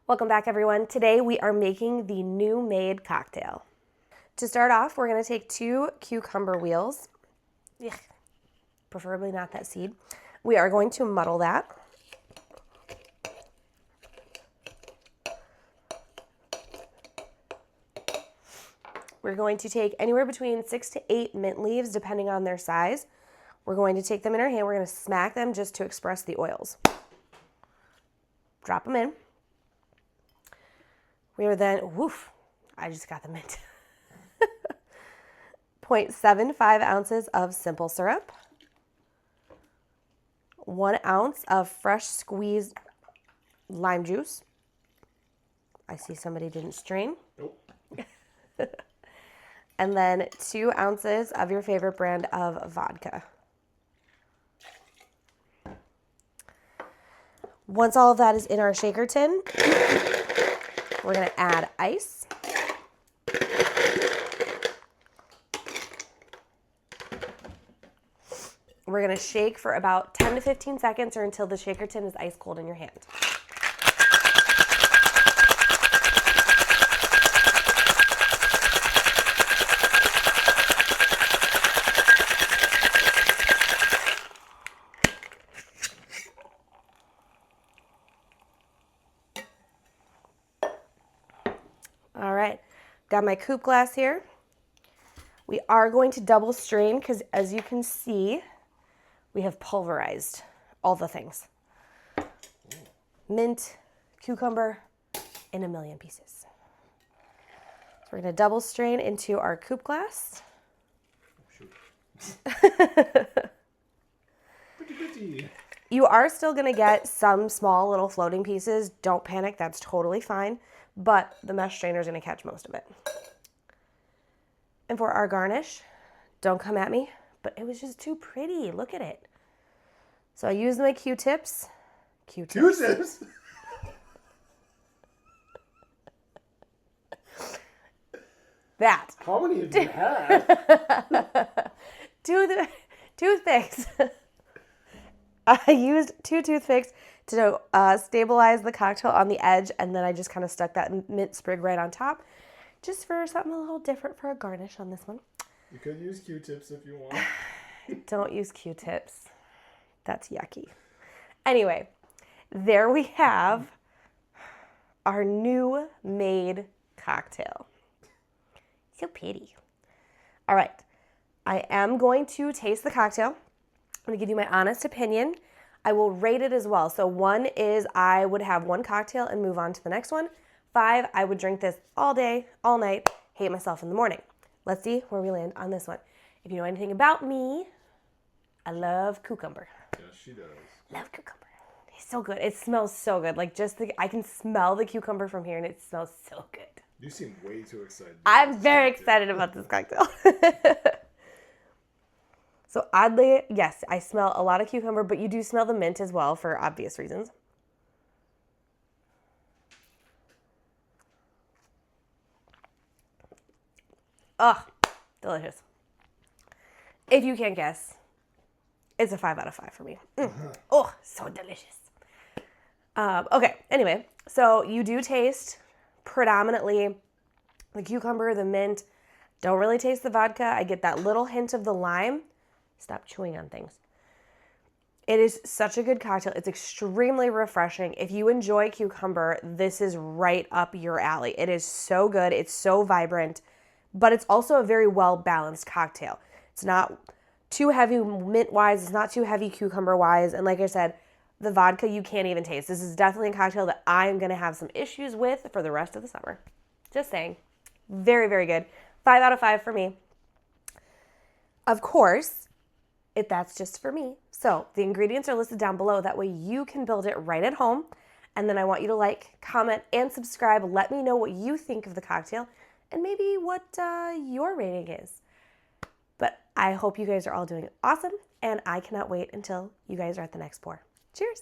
Welcome back, everyone. Today we are making the new Maid cocktail. To start off, we're going to take 2 cucumber wheels, preferably not that seed. We are going to muddle that. We're going to take anywhere between 6 to 8 mint leaves, depending on their size. We're going to take them in our hand. We're going to smack them just to express the oils. Drop them in. We are then, woof, I just got the mint. 0.75 ounces of simple syrup. 1 ounce of fresh squeezed lime juice. I see somebody didn't strain. Nope. And then 2 ounces of your favorite brand of vodka. Once all of that is in our shaker tin, we're going to add ice. We're going to shake for about 10 to 15 seconds or until the shaker tin is ice cold in your hand. All right, got my coupe glass here. We are going to double strain because, as you can see, we have pulverized all the things. Mint, cucumber, in a million pieces. So we're going to double strain into our coupe glass. You are still going to get some small little floating pieces. Don't panic, that's totally fine. But the mesh strainer is going to catch most of it. And for our garnish, don't come at me, but it was just too pretty. Look at it. So I used my Q-tips. Q-tips? That. How many have you had? Toothpicks. I used 2 toothpicks to stabilize the cocktail on the edge, and then I just kind of stuck that mint sprig right on top, just for something a little different for a garnish on this one. You could use Q-tips if you want. Don't use Q-tips. That's yucky. Anyway, there we have our new Maid cocktail. So pretty. All right, I am going to taste the cocktail. I'm going to give you my honest opinion. I will rate it as well. So 1 is I would have 1 cocktail and move on to the next one. 5, I would drink this all day, all night, hate myself in the morning. Let's see where we land on this one. If you know anything about me, I love cucumber. Yeah, she does. Love cucumber. It's so good. It smells so good. Like I can smell the cucumber from here and it smells so good. You seem way too excited. I'm very excited about this cocktail. So oddly, yes, I smell a lot of cucumber, but you do smell the mint as well for obvious reasons. Oh, delicious. If you can't guess, it's a 5 out of 5 for me. Oh, so delicious. Okay, anyway, so you do taste predominantly the cucumber, the mint. Don't really taste the vodka. I get that little hint of the lime. Stop chewing on things. It is such a good cocktail. It's extremely refreshing. If you enjoy cucumber, this is right up your alley. It is so good. It's so vibrant, but it's also a very well-balanced cocktail. It's not too heavy mint-wise. It's not too heavy cucumber-wise. And like I said, the vodka you can't even taste. This is definitely a cocktail that I'm going to have some issues with for the rest of the summer. Just saying. Very, very good. 5 out of 5 for me. Of course, that's just for me. So the ingredients are listed down below. That way you can build it right at home. And then I want you to like, comment, and subscribe. Let me know what you think of the cocktail and maybe what your rating is. But I hope you guys are all doing awesome, and I cannot wait until you guys are at the next pour. Cheers.